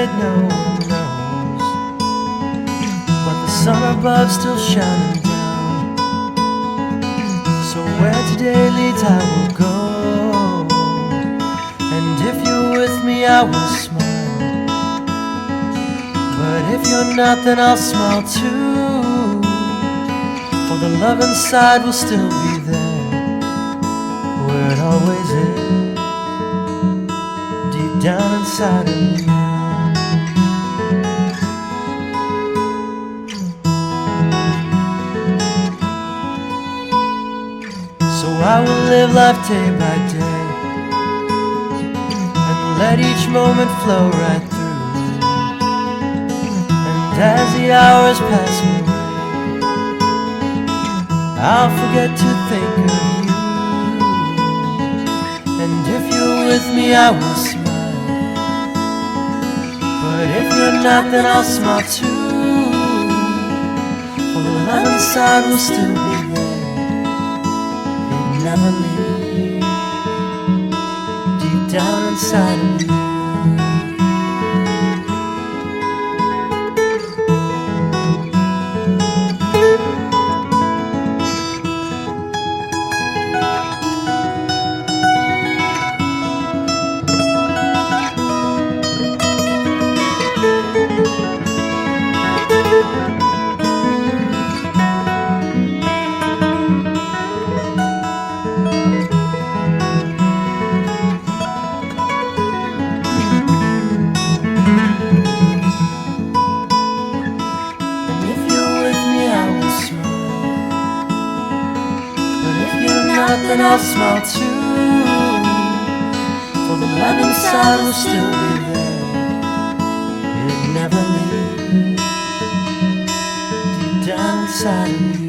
it no one knows, but the sun above still shining down. So where today leads I will go, and if you're with me I will smile, but if you're not then I'll smile too, for the love inside will still be there, where it always is, deep down inside of you. So I will live life day by day, and let each moment flow right through, and as the hours pass away, I'll forget to think of you, and if you're with me I will smile, but if you're not then I'll smile too, for the love inside will still be there, it never leaves, deep down inside of you. Then I'll smile too, for the love inside will still be there, it never leaves, deep down inside of me.